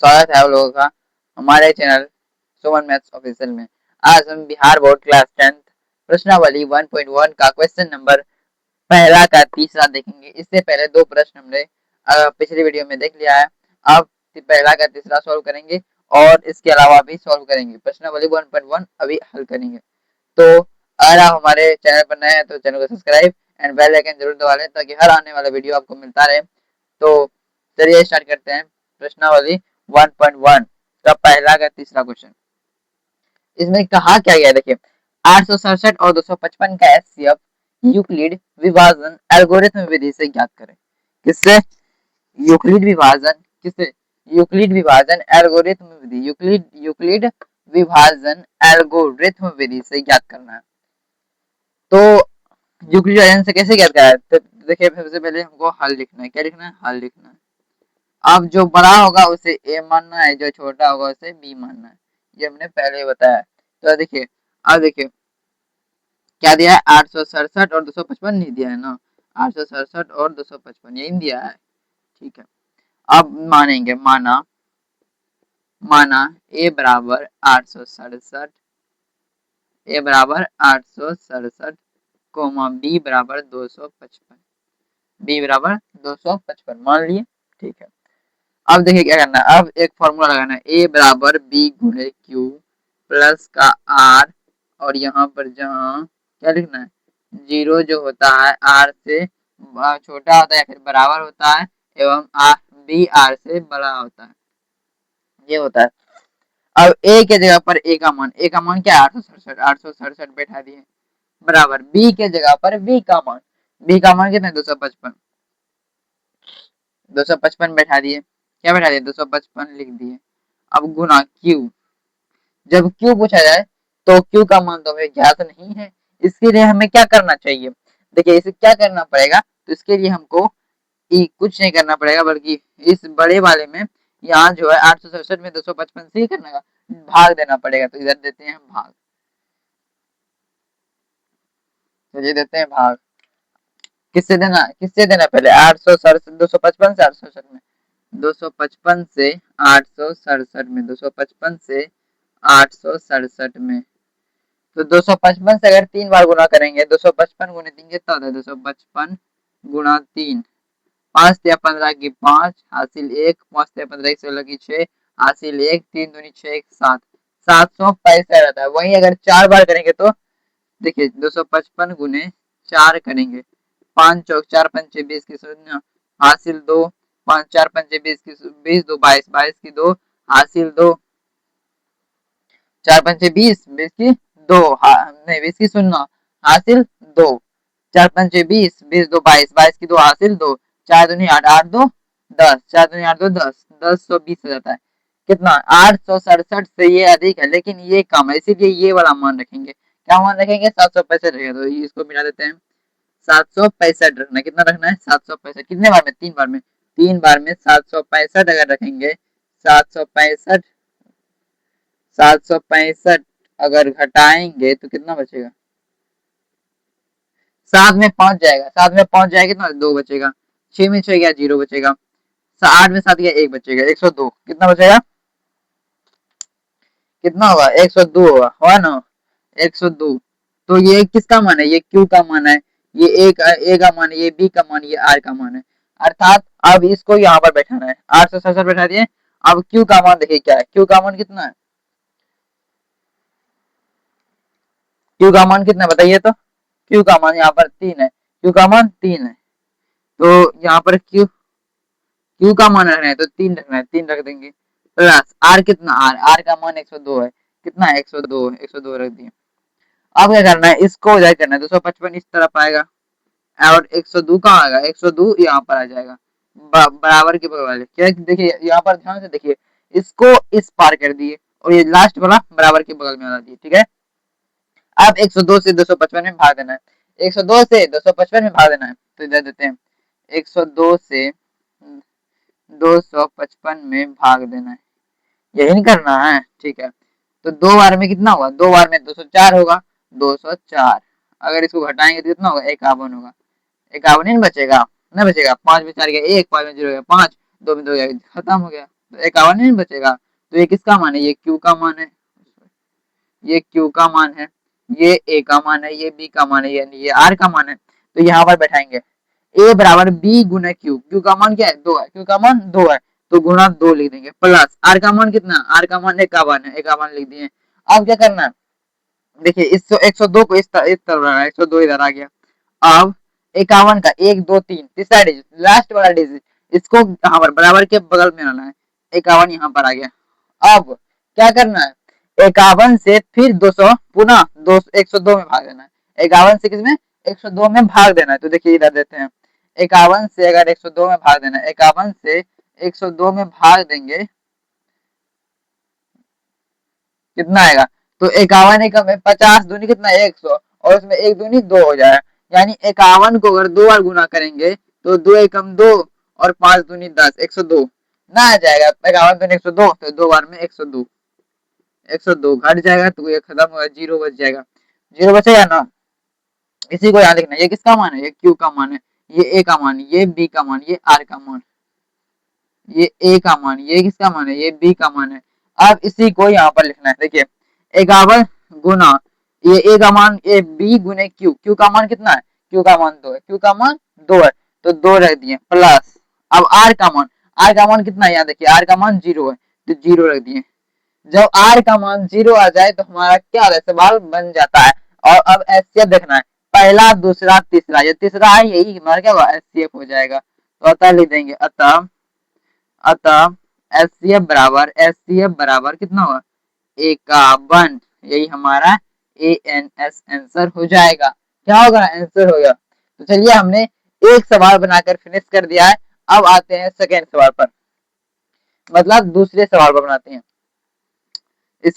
स्वागत है आप लोगों का हमारे चैनल सुमन मैथ्स ऑफिशियल में। आज हम बिहार बोर्ड क्लास 10th प्रश्नावली 1.1 का क्वेश्चन नंबर पहला का तीसरा देखेंगे। इससे पहले दो प्रश्न हमने पिछली वीडियो में देख लिया है। अब पहला का तीसरा सॉल्व करेंगे और इसके अलावा भी सॉल्व करेंगे। प्रश्नावली 1.1 अभी हल करेंगे। तो अगर आप हमारे चैनल पर नए हैं तो चैनल को सब्सक्राइब एंड बेल आइकन जरूर दबा लें ताकि हर आने वाला वीडियो आपको मिलता रहे। तो चलिए स्टार्ट करते हैं प्रश्नावली 1.1 का पहला का तीसरा क्वेश्चन। इसमें कहा क्या गया देखिए, 867 और 255 का एचसीएफ यूक्लिड विभाजन एल्गोरिथम विधि से ज्ञात करें। किससे? यूक्लिड विभाजन। किससे? यूक्लिड विभाजन एल्गोरिथम विधि। यूक्लिड विभाजन एल्गोरिथम विधि से ज्ञात करना है। तो यूक्लिड विभाजन से कैसे ज्ञात करा है? तो देखिए सबसे पहले हमको हल लिखना है। क्या लिखना है? हल लिखना है। अब जो बड़ा होगा उसे ए मानना है, जो छोटा होगा उसे बी मानना है। ये हमने पहले बताया। तो देखिए, अब देखिए क्या दिया है, 867 और 255 नहीं दिया है ना, 867 और 255 यही दिया है। ठीक है, अब मानेंगे, माना ए बराबर 867, ए बराबर 867 कोमा बी बराबर 255, बी बराबर 255 मान लिए। ठीक है, अब देखिए क्या करना है। अब एक फॉर्मूला लगाना है, ए बराबर बी गुणे क्यू प्लस का आर, और यहाँ पर जहाँ क्या लिखना है, जीरो जो होता है आर से छोटा होता है या फिर बराबर होता है, एवं आर बी आर से बड़ा होता है, ये होता है। अब ए के जगह पर ए का मान क्या है, 867 बैठा दिए, बराबर बी के जगह पर बी का मान कितना है, 255 बैठा दिए। क्या बैठा दिए? 255 लिख दिए। अब गुना क्यू, जब क्यू पूछा जाए तो क्यू का मान तो हमें ज्ञात नहीं है, इसके लिए हमें क्या करना चाहिए, देखिए इसे क्या करना पड़ेगा। तो इसके लिए हमको कुछ नहीं करना पड़ेगा, बल्कि इस बड़े वाले में यहाँ जो है 867 में 255 से ही करना का भाग देना पड़ेगा। तो इधर देते हैं भाग, तो ये देते हैं भाग। किससे देना पहले 867 255 से 867 में, 255 से 867 में, 255 से 867 में। तो 255 से अगर 3 बार गुना करेंगे, 255 गुने 3 कितना होता है, 255 गुना 3, 5 या 15 की 5 हासिल 1, 5 या 15 की 16 की 6 हासिल 1, 3 दूनी 6 1 7, 765 रहता है। वहीं अगर 4 बार करेंगे तो देखिए 255 गुने 4 करेंगे, 5 चौक 4 पंचे 20 की 0 हासिल 2, 5 4 पंचे 20 की 20 2 22, 22 की 2 हासिल 2, 4 पंचे 20, 20 की 2 नहीं 20 की 0 हासिल 2, 4 पंचे 20, 20 2 22, 22 की 2 हासिल 2, 4 दूनी 8, 8 2 10, 4 दूनी 8 2 10, 1020 हो जाता है। कितना? 867 से ये अधिक है लेकिन ये कम है, इसीलिए ये वाला मान रखेंगे। क्या मान रखेंगे? 765 रखेंगे। तो इसको मिला देते हैं, 765 रखना। कितना रखना है? 765। कितने बार में? 3 बार में। 3 बार में 765 अगर रखेंगे, 765 765 अगर घटाएंगे तो कितना बचेगा? 7 में 5 जाएगा, 7 में 5 जाएगा कितना? 2 बचेगा, 6 में 6 गया 0 बचेगा, 8 में 7 गया 1 बचेगा, 102। कितना बचेगा? कितना होगा? 102 होगा ना, 102। तो ये किसका मान है? ये क्यू का मान है, ये ए का मान है, ये बी का मान, ये आर का मान है। अर्थात अब इसको यहाँ पर बैठाना है, 867 बैठा दिए। अब क्यू का मान देखिए क्या है, क्यू का मान कितना है, क्यू का मान कितना बताइए तो। क्यू का मान यहाँ पर 3 है, क्यू का मान 3 है। तो यहाँ पर क्यू का मान रखना है तो 3 रखना है, 3 रख देंगे, प्लस आर कितना, आर का मान 102 है। कितना है? 102, 102 रख दिए। अब क्या करना है, इसको उधर करना है, 255 इस तरफ आएगा और 102 कहाँ आएगा, 102 यहाँ पर आ जाएगा बराबर के बगल वाले। क्या देखिए यहाँ पर ध्यान से देखिए, इसको इस पार कर दिए और ये लास्ट वाला बराबर के बगल में आ दिए। ठीक है, अब 102 से 255 में भाग देना है, 102 से 255 में भाग देना है। तो इधर देते हैं, 102 से 255 में भाग देना है, यही नहीं करना है। ठीक है, तो 2 बार में कितना होगा, 2 बार में 204 होगा, 204। अगर इसको घटाएंगे तो कितना होगा, 51 होगा, 51 ही बचेगा, ना बचेगा। 5 में 4 गया 1, 5 में 0 गया 5, 2 में 2 गया, खत्म हो गया। तो 51 नहीं बचेगा। तो ये किसका मान है, ये क्यू का मान है, ये क्यू का मान है, ये ए का मान है, ये बी का मान है, यानी ये आर का मान है। तो यहाँ पर बैठाएंगे ए बराबर बी गुना क्यू, क्यू का मान क्या है 2 है, क्यू का मान 2 है, तो गुना 2 लिख देंगे, प्लस आर का मान कितना, आर का मान 51 है, 51 लिख दिए। अब क्या करना है, देखिए इस 102 को इस तरफ रखना है, 102 इधर आ गया। अब 51 का 1 2 3 तीसरा डिजिट, लास्ट वाला डिजिट, इसको यहाँ पर बराबर के बगल में लाना है, 51 यहाँ पर आ गया। अब क्या करना है, 51 से फिर 200 पुनः 102 में भाग देना है, 51 से किसमें 102 में भाग देना है। तो देखिए इधर देते हैं, 51 से अगर 102 में भाग देना है, 51 से 102 में भाग देंगे कितना आएगा, तो 51 एकम में 50 दूनी कितना 100, और उसमें 1 दूनी 2 हो जाएगा, यानी 51 को अगर 2 बार गुना करेंगे तो 2 एकम 2 और 5 दूनी 10, 102 ना आ जाएगा, 51 दूनी 102, तो 2 बार में 102, 102 घट जाएगा, तो ये खत्म होगा, जीरो बच जाएगा, जीरो बचेगा ना। इसी को यहाँ लिखना है, ये किसका मान है, ये क्यू का मान है, ये ए का मान, ये बी का मान, ये आर का मान, ये ए का मान, ये किसका मान है, ये बी का मान है। अब इसी को यहाँ पर लिखना है, देखिए 51 गुना ये ए का मान, ये बी गुने क्यू, क्यू का मान कितना है, क्यू का मान 2 है, क्यू का मान 2 है, तो 2 रख दिए, प्लस अब आर का मान, आर का मान कितना है, यहाँ देखिए आर का मान 0 है, तो 0 रख दिए। जब आर का मान 0 आ जाए तो हमारा क्या होता है, सवाल बन जाता है। और अब एचसीएफ देखना है, पहला दूसरा तीसरा, ये तीसरा है, यही हमारा क्या होगा एचसीएफ हो जाएगा। तो अतः लिख देंगे, अतः अतः एचसीएफ बराबर कितना होगा 51, यही हमारा एएनएस आंसर हो जाएगा। क्या होगा, आंसर होगा। तो चलिए हमने एक सवाल बनाकर फिनिश कर दिया है। अब आते हैं सेकेंड सवाल पर, मतलब दूसरे सवाल पर बनाते हैं।